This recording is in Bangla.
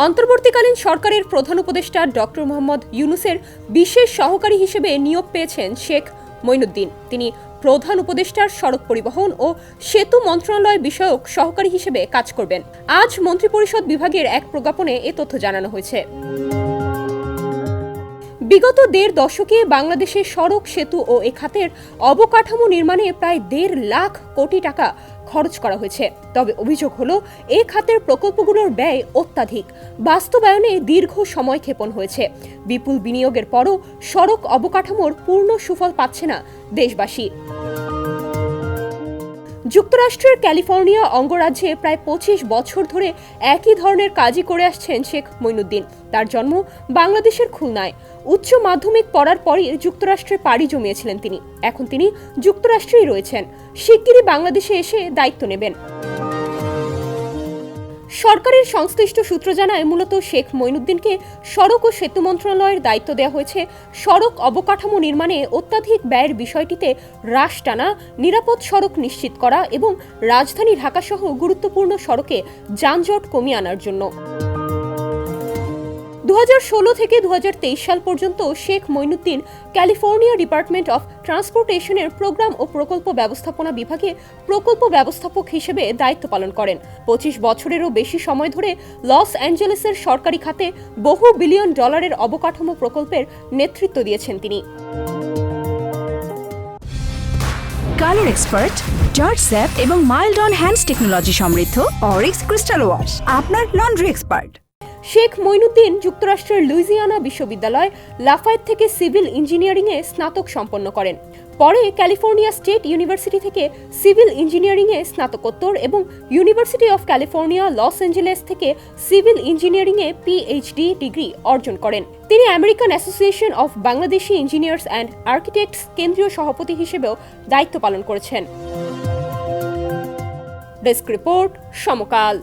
অন্তর্বর্তীকালীন সরকারের প্রধান উপদেষ্টা ডক্টর মোহাম্মদ ইউনূসের বিশেষ সহকারী হিসেবে নিয়োগ পেয়েছেন শেখ মঈনুদ্দিন। তিনি প্রধান উপদেষ্টার সড়ক পরিবহন ও সেতু মন্ত্রণালয় বিষয়ক সহকারী হিসেবে কাজ করবেন। আজ মন্ত্রিপরিষদ বিভাগের এক প্রজ্ঞাপনে এ তথ্য জানানো হয়েছে। বিগত ১.৫ দশকে বাংলাদেশের সড়ক, সেতু ও এ খাতের অবকাঠামো নির্মাণে প্রায় ১.৫ লাখ কোটি টাকা খরচ করা হয়েছে। তবে অভিযোগ হলো এ খাতের প্রকল্পগুলোর ব্যয় অত্যাধিক, বাস্তবায়নে দীর্ঘ সময় ক্ষেপণ হয়েছে। বিপুল বিনিয়োগের পরও সড়ক অবকাঠামোর পূর্ণ সুফল পাচ্ছে না দেশবাসী। যুক্তরাষ্ট্রের ক্যালিফোর্নিয়া অঙ্গরাজ্যে প্রায় ২৫ বছর ধরে একই ধরনের কাজই করে আসছেন শেখ মঈনুদ্দিন। তার জন্ম বাংলাদেশের খুলনায়। উচ্চ মাধ্যমিক পড়ার পরই যুক্তরাষ্ট্রে পাড়ি জমিয়েছিলেন তিনি। এখন তিনি যুক্তরাষ্ট্রেই রয়েছেন। শিগগিরই বাংলাদেশে এসে দায়িত্ব নেবেন। সরকারের সংশ্লিষ্ট সূত্র জানায়, মূলত শেখ মঈনুদ্দিনকে সড়ক ও সেতু মন্ত্রণালয়ের দায়িত্ব দেওয়া হয়েছে সড়ক অবকাঠামো নির্মাণে অত্যাধিক ব্যয়ের বিষয়টিতে হ্রাস টানা, নিরাপদ সড়ক নিশ্চিত করা এবং রাজধানী ঢাকাসহ গুরুত্বপূর্ণ সড়কে যানজট কমিয়ে আনার জন্য। ২০১৬ থেকে ২০২৩ সাল পর্যন্ত Sheikh Mainuddin California department of ট্রান্সপোর্টেশনের প্রোগ্রাম ও প্রকল্প ব্যবস্থাপনা বিভাগে প্রকল্প ব্যবস্থাপক হিসেবে দায়িত্ব পালন করেন। ২৫ বছরেরও বেশি সময় ধরে লস অ্যাঞ্জেলেসের সরকারি খাতে বহু বিলিয়ন ডলারের অবকাঠামো প্রকল্পের নেতৃত্ব দিয়েছেন তিনি। কালার এক্সপার্ট, জর্জ স্যাপ এবং মাইল্ড অন হ্যান্ডস টেকনোলজি সমৃদ্ধ অরিক্স ক্রিস্টাল ওয়াশ আপনার লন্ড্রি এক্সপার্ট। শেখ মঈনুদ্দিন যুক্তরাষ্ট্রের লুইজিয়ানা বিশ্ববিদ্যালয় লাফায়েত থেকে সিভিল ইঞ্জিনিয়ারিংয়ে স্নাতক সম্পন্ন করেন। পরে ক্যালিফোর্নিয়া স্টেট ইউনিভার্সিটি থেকে সিভিল ইঞ্জিনিয়ারিংয়ে স্নাতকোত্তর এবং university of California Los Angeles থেকে সিভিল ইঞ্জিনিয়ারিংয়ে পিএইচডি ডিগ্রি অর্জন করেন। তিনি American association of Bangladeshi engineers and architects কেন্দ্রীয় সভাপতি হিসেবেও দায়িত্ব পালন করেছেন। ডেস্ক রিপোর্ট, সমকাল।